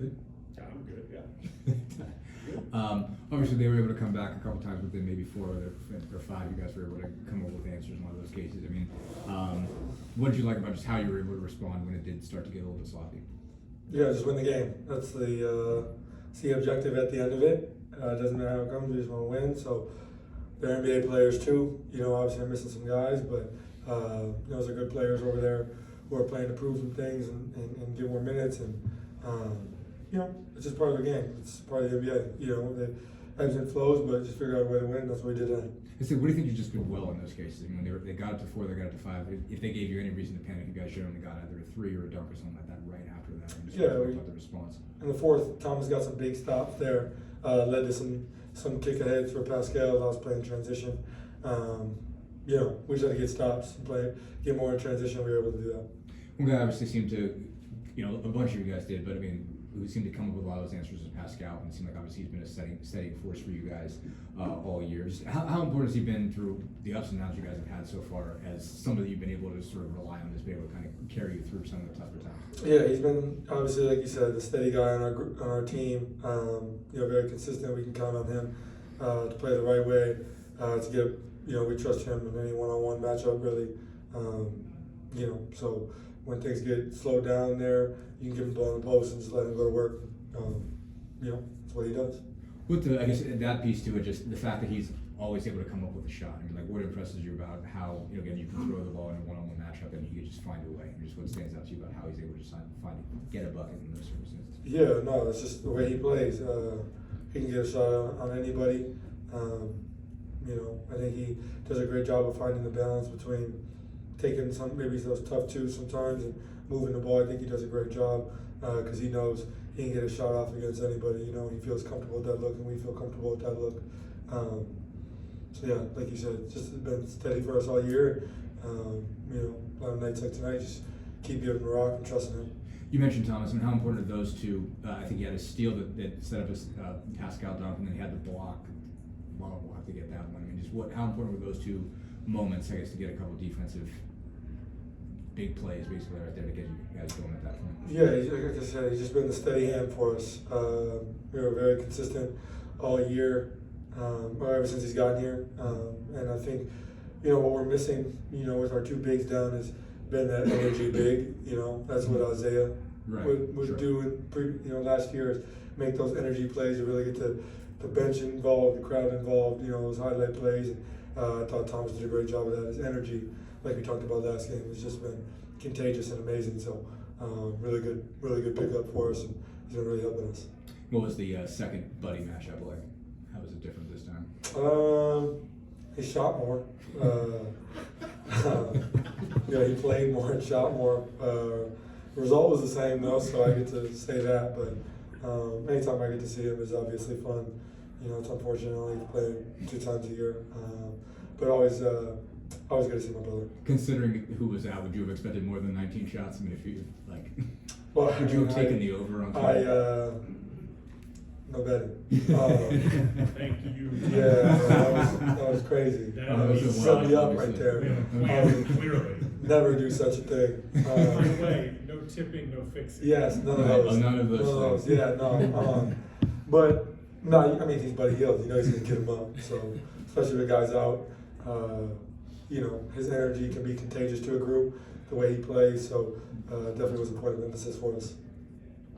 good? I'm good, yeah. Obviously, they were able to come back a couple times within maybe 4 or 5. You guys were able to come up with answers in one of those cases. I mean, what did you like about just how you were able to respond when it did start to get a little bit sloppy? Yeah, just win the game. That's the objective at the end of it. It doesn't matter how it comes, we just want to win. So they're NBA players too. Obviously I'm missing some guys, but those are good players over there who are playing to prove some things and get more minutes. And it's just part of the game. It's part of the NBA. The ebbs and flows, but just figure out a way to win. That's what we did tonight. I said, what do you think you just did well in those cases? I mean, when they got up to 4, they got up to 5. If they gave you any reason to panic, you guys generally got either a 3 or a dunk or something like that right after that. And just about the response. In the fourth, Thomas got some big stops there. Led to some kick aheads for Pascal. I was playing transition. We just had to get stops and get more in transition. We were able to do that. One guy obviously seemed to, a bunch of you guys did, but I mean, who seemed to come up with a lot of those answers is Pascal, and it seemed like obviously he's been a steady force for you guys all year. Just how important has he been through the ups and downs you guys have had so far as somebody you've been able to sort of rely on to be able to kind of carry you through some of the tougher times? Yeah, he's been obviously, like you said, the steady guy on our team. Very consistent. We can count on him to play the right way. To get we trust him in any one-on-one matchup really. So when things get slowed down there, you can give him the ball in the post and just let him go to work. That's what he does. With I guess that piece to it, just the fact that he's always able to come up with a shot. I mean, like, what impresses you about how again you can throw the ball in a one-on-one matchup and he can just find a way? And just what stands out to you about how he's able to just get a bucket in those circumstances? Yeah, no, it's just the way he plays. He can get a shot on anybody. I think he does a great job of finding the balance between taking maybe those tough twos sometimes and moving the ball. I think he does a great job because he knows he can get a shot off against anybody. He feels comfortable with that look, and we feel comfortable with that look. So yeah, like you said, it's just been steady for us all year. A lot of nights like tonight, just keep giving the rock and trusting him. You mentioned Thomas. I mean, how important are those two? I think he had a steal that set up his Pascal dunk, and then he had the long block to get that one. I mean, just how important were those two moments, I guess, to get a couple defensive big plays basically right there to get you guys going at that point? Yeah, like I said, he's just been the steady hand for us. We were very consistent all year, or ever since he's gotten here. And I think, what we're missing, with our 2 bigs down has been that energy big. That's what Isaiah would do last year, is make those energy plays to really get the bench involved, the crowd involved, those highlight plays. And, I thought Thomas did a great job of that. His energy, like we talked about last game, has just been contagious and amazing. So really good pickup for us, and he's been really helping us. What was the second Buddy matchup like? How was it different this time? He shot more. He played more and shot more. The result was the same though, so I get to say that. But anytime I get to see him is obviously fun. It's unfortunate I only play him 2 times a year, but always good to see my brother. Considering who was out, would you have expected more than 19 shots? I mean, if you would you have taken the over on? No betting. Thank you. Yeah, that was crazy. That set me up right there. Clearly. Never do such a thing. By the way, no tipping, no fixing. Yes, none of those. None of those. Yeah, no. But no, I mean, he's Buddy Hield. He's gonna get him up. So especially if the guy's out, his energy can be contagious to a group. The way he plays, so definitely was a point of emphasis for us.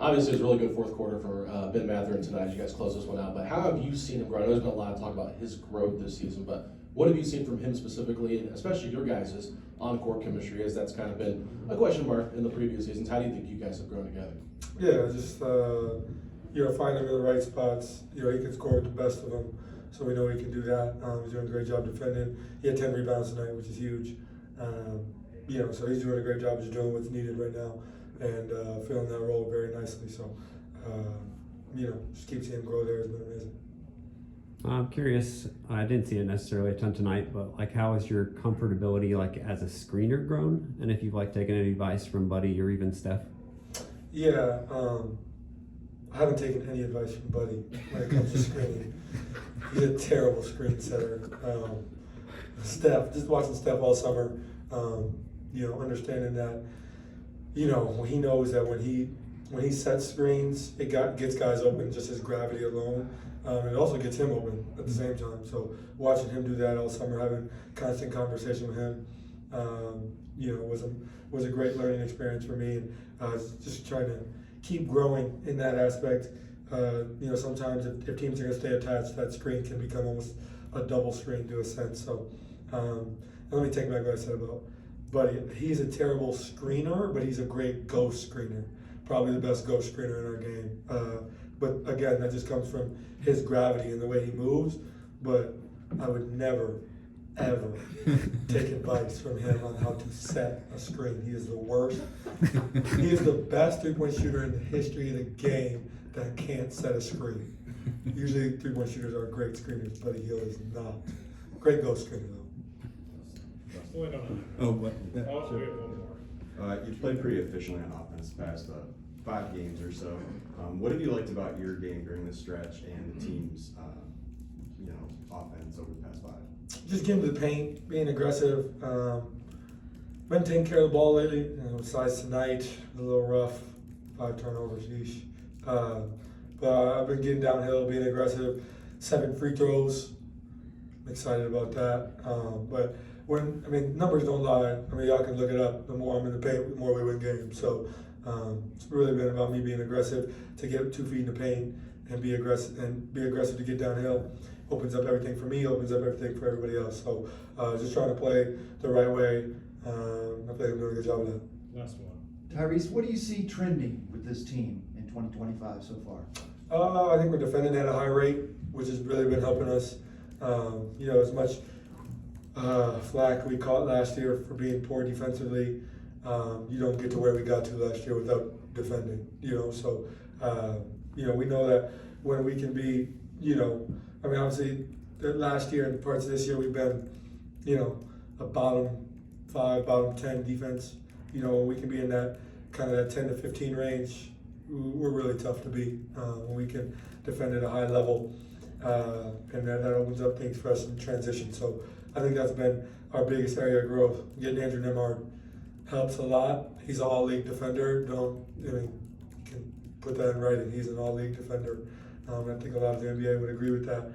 Obviously, it was a really good fourth quarter for Ben Mathurin tonight. You guys closed this one out. But how have you seen him grow? I know there's been a lot of talk about his growth this season, but what have you seen from him specifically, and especially your guys' on-court chemistry, as that's kind of been a question mark in the previous seasons? How do you think you guys have grown together? Yeah, just find him in the right spots. He can score with the best of them, so we know he can do that. He's doing a great job defending. He had 10 rebounds tonight, which is huge. So he's doing a great job, just doing what's needed right now, and filling that role very nicely. So, just keep seeing him grow there has been amazing. I'm curious, I didn't see it necessarily a ton tonight, but how has your comfortability as a screener grown? And if you've taken any advice from Buddy or even Steph? Yeah, I haven't taken any advice from Buddy when it comes to screening. He's a terrible screen setter. Steph, just watching Steph all summer, understanding that, he knows that when he when he sets screens, gets guys open, just his gravity alone. It also gets him open at the same time. So watching him do that all summer, having constant conversation with him, was a great learning experience for me. And just trying to keep growing in that aspect. Sometimes if teams are going to stay attached, that screen can become almost a double screen to a sense. So let me take back what I said about Buddy. He's a terrible screener, but he's a great ghost screener. Probably the best ghost screener in our game. But again, that just comes from his gravity and the way he moves. But I would never, ever take advice from him on how to set a screen. He is the worst. He is the best three-point shooter in the history of the game that can't set a screen. Usually three-point shooters are great screeners. Buddy Hield is not. Great ghost screener though. Wait, no. Oh, what? Oh, we have one more. You've played pretty efficiently on offense the past 5 games or so. What have you liked about your game during this stretch and the team's, offense over the past 5? Just getting to the paint, being aggressive. Been taking care of the ball lately. Besides tonight, a little rough. 5 turnovers, sheesh. But I've been getting downhill, being aggressive. 7 free throws. I'm excited about that. But numbers don't lie. Y'all can look it up. The more I'm in the paint, the more we win games. So it's really been about me being aggressive to get 2 feet in the paint and be aggressive to get downhill. Opens up everything for me, opens up everything for everybody else. So just trying to play the right way. I feel like I'm doing a good job of that. Last one. Tyrese, what do you see trending with this team in 2025 so far? I think we're defending at a high rate, which has really been helping us. As much flack we caught last year for being poor defensively, you don't get to where we got to last year without defending. So we know that when we can be, obviously last year and parts of this year we've been, a bottom 5, bottom 10 defense. When we can be in that kind of that 10 to 15 range, we're really tough to beat when we can defend at a high level, and that opens up things for us in transition. So I think that's been our biggest area of growth. Getting Andrew Nemhard helps a lot. He's an all-league defender. You can put that in writing. He's an all-league defender. I think a lot of the NBA would agree with that.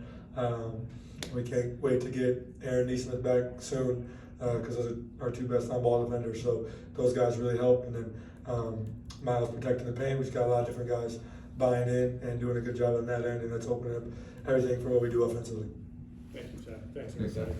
We can't wait to get Aaron Neesmith back soon because those are our 2 best on-ball defenders. So those guys really help. And then Miles protecting the paint. We've got a lot of different guys buying in and doing a good job on that end, and that's opening up everything for what we do offensively. Thank you, Chad. Thanks, Thanks, everybody. Chad.